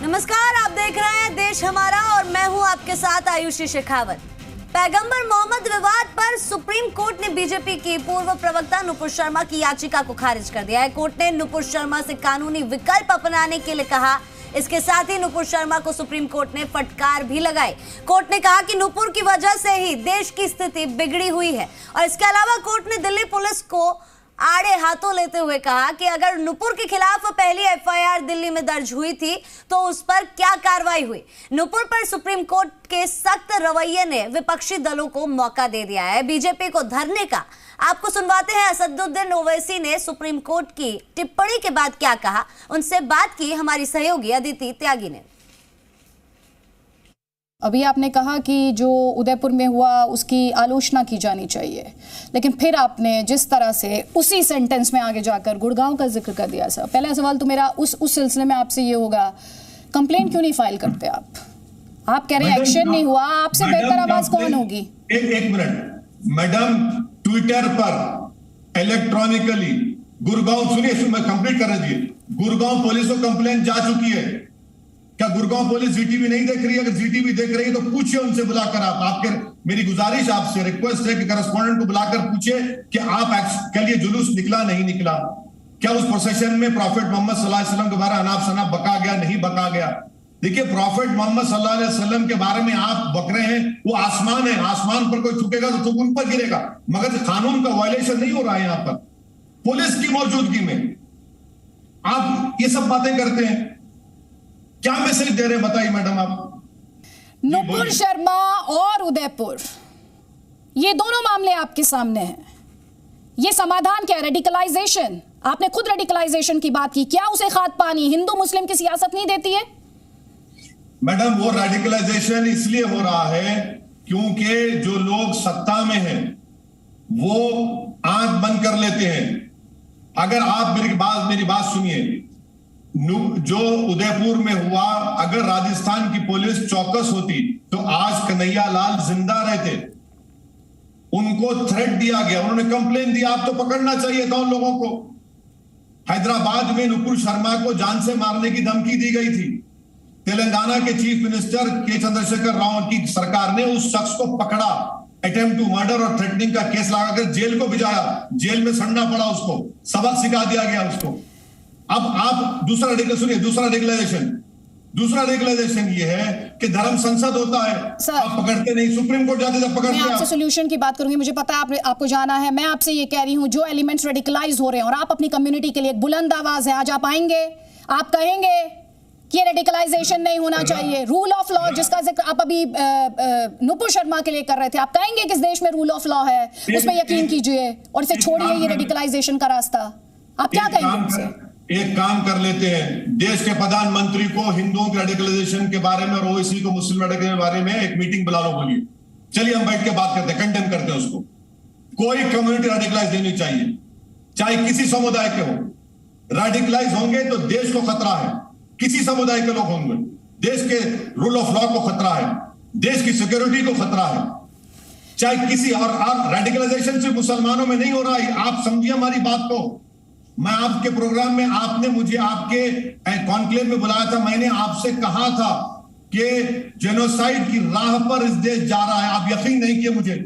नमस्कार, आप देख रहे हैं देश हमारा और मैं हूं आपके साथ आयुषी शेखावत। पैगंबर मोहम्मद विवाद पर सुप्रीम कोर्ट ने बीजेपी की पूर्व प्रवक्ता नुपुर शर्मा की याचिका को खारिज कर दिया है। कोर्ट ने नुपुर शर्मा से कानूनी विकल्प अपनाने के लिए कहा। इसके साथ ही नुपुर शर्मा को सुप्रीम कोर्ट ने फटकार भी लगाई। कोर्ट ने कहा कि नुपुर की वजह से ही देश की स्थिति बिगड़ी हुई है और इसके अलावा कोर्ट ने दिल्ली पुलिस को आड़े हाथों लेते हुए कहा कि अगर नुपुर के खिलाफ पहली एफआईआर दिल्ली में दर्ज हुई थी तो उस पर क्या कार्रवाई हुई। नुपुर पर सुप्रीम कोर्ट के सख्त रवैये ने विपक्षी दलों को मौका दे दिया है बीजेपी को धरने का। आपको सुनवाते हैं असदुद्दीन ओवैसी ने सुप्रीम कोर्ट की टिप्पणी के बाद क्या कहा। उनसे बात की हमारी सहयोगी अदिति त्यागी ने। अभी आपने कहा कि जो उदयपुर में हुआ उसकी आलोचना की जानी चाहिए, लेकिन फिर आपने जिस तरह से उसी सेंटेंस में आगे जाकर गुड़गांव का जिक्र कर दिया। सर, पहला सवाल तो मेरा उस सिलसिले में आपसे ये होगा, कंप्लेंट क्यों नहीं फाइल करते आप कह रहे हैं एक्शन नहीं हुआ, आपसे बेहतर आवाज कौन होगी? एक मिनट मैडम, ट्विटर पर इलेक्ट्रॉनिकली गुड़गांव, सुनिए मैं कंप्लीट कर रही थी। गुड़गांव पुलिस को कंप्लेंट जा चुकी है। क्या गुड़गांव पुलिस जीटीवी नहीं देख रही है? अगर जीटीवी देख रही है तो पूछिए उनसे बुलाकर। आपके मेरी गुजारिश आपसे रिक्वेस्ट है कि करस्पॉन्डेंट को बुलाकर पूछिए कि आप कल ये जुलूस निकला नहीं निकला, क्या उस प्रोसेशन में प्रॉफेट मोहम्मद सल्लल्लाहु अलैहि वसल्लम के बारे में अनाप शनाप बका गया नहीं बका गया। देखिए, प्रॉफेट मोहम्मद सल्लल्लाहु अलैहि वसल्लम के बारे में आप बक रहे हैं, वो आसमान है, आसमान पर कोई थूकेगा तो थूक उन पर गिरेगा, मगर कानून का वायलेशन नहीं हो रहा है। यहां पर पुलिस की मौजूदगी में आप ये सब बातें करते हैं, क्या मैसेज दे रहे हैं बताइए मैडम आप। नुपुर शर्मा और उदयपुर, ये दोनों मामले आपके सामने हैं। ये समाधान क्या है? रेडिकलाइजेशन। आपने खुद रेडिकलाइजेशन की बात की, क्या उसे खाद पानी हिंदू मुस्लिम की सियासत नहीं देती है? मैडम, वो रेडिकलाइजेशन इसलिए हो रहा है क्योंकि जो लोग सत्ता में हैं वो आंख बंद कर लेते हैं। अगर आप मेरी बात सुनिए, जो उदयपुर में हुआ, अगर राजस्थान की पुलिस चौकस होती तो आज कन्हैया लाल जिंदा रहते। उनको थ्रेट दिया गया, उन्होंने कंप्लेन दिया, आप तो पकड़ना चाहिए था उन लोगों को। हैदराबाद में नुपुर शर्मा को जान से मारने की धमकी दी गई थी। तेलंगाना के चीफ मिनिस्टर के चंद्रशेखर राव की सरकार ने उस शख्स को पकड़ा, अटेम्प्ट टू मर्डर और थ्रेटनिंग का केस लगाकर जेल को भिजाया, जेल में सड़ना पड़ा, उसको सबक सिखा दिया गया उसको। अब आप दूसरा रेगुलेशन ये है कि धर्म संसद होता है, आप पकड़ते नहीं, सुप्रीम कोर्ट जाते जब पकड़ते हैं। मैं आपसे सोल्यूशन की बात करूंगी, मुझे पता है आपको जाना है। मैं आपसे ये कह रही हूं, जो एलिमेंट्स रेडिकलाइज हो रहे हैं और आप अपनी कम्युनिटी के लिए एक बुलंद आवाज है, आज आप आएंगे, आप कहेंगे कि रेडिकलाइजेशन नहीं होना चाहिए, रूल ऑफ लॉ जिसका जिक्र आप अभी नुपुर शर्मा के लिए कर रहे थे, आप कहेंगे कि इस देश में रूल ऑफ लॉ है, उस पर यकीन कीजिए और इसे छोड़िए ये रेडिकलाइजेशन का रास्ता। आप क्या कहेंगे उनसे? एक काम कर लेते हैं, देश के प्रधानमंत्री को हिंदुओं के रेडिकलाइजेशन के बारे में और ओवैसी को मुस्लिम रेडिकलाइजेशन के बारे में एक मीटिंग बुला लो, बोलिए, चलिए हम बैठ के बात करते हैं, कंडेम करते हैं उसको। कोई कम्युनिटी रेडिकलाइज नहीं चाहिए, चाहे किसी समुदाय के हो। रेडिकलाइज होंगे तो देश को खतरा है, किसी समुदाय के लोग होंगे, देश के रूल ऑफ लॉ को खतरा है, देश की सिक्योरिटी को खतरा है, चाहे किसी और रेडिकलाइजेशन सिर्फ मुसलमानों में नहीं हो रहा है। आप समझिए हमारी बात को। मैं आपके प्रोग्राम में, आपने मुझे आपके कॉन्क्लेव में बुलाया था, मैंने आपसे कहा था कि जेनोसाइड की राह पर इस देश जा रहा है, आप यकीन नहीं किए मुझे।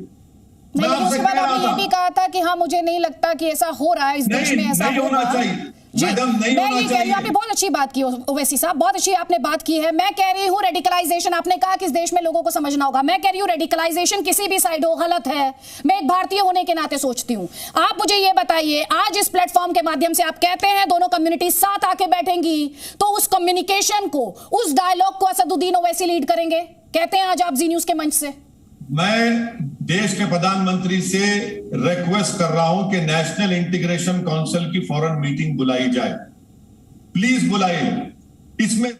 मैं आपसे कह रहा था, ये भी कहा था कि हाँ मुझे नहीं लगता कि ऐसा हो रहा है इस देश में, ऐसा होना चाहिए। मैडम, नहीं होना चाहिए। आपने बहुत अच्छी बात की ओवैसी साहब, बहुत अच्छी आपने बात की है। मैं कह रही हूँ रेडिकलाइजेशन, आपने कहा कि इस देश में लोगों को समझना होगा। मैं कह रही हूँ रेडिकलाइजेशन किसी भी साइड हो गलत है, मैं एक भारतीय होने के नाते सोचती हूँ। आप मुझे ये बताइए, आज इस प्लेटफॉर्म के माध्यम से आप कहते हैं दोनों कम्युनिटी साथ आके बैठेंगी, तो उस कम्युनिकेशन को, उस डायलॉग को असदुद्दीन ओवैसी लीड करेंगे, कहते हैं आज आप जी न्यूज के मंच से। मैं देश के प्रधानमंत्री से रिक्वेस्ट कर रहा हूं कि नेशनल इंटीग्रेशन काउंसिल की फौरन मीटिंग बुलाई जाए, प्लीज बुलाइए। इसमें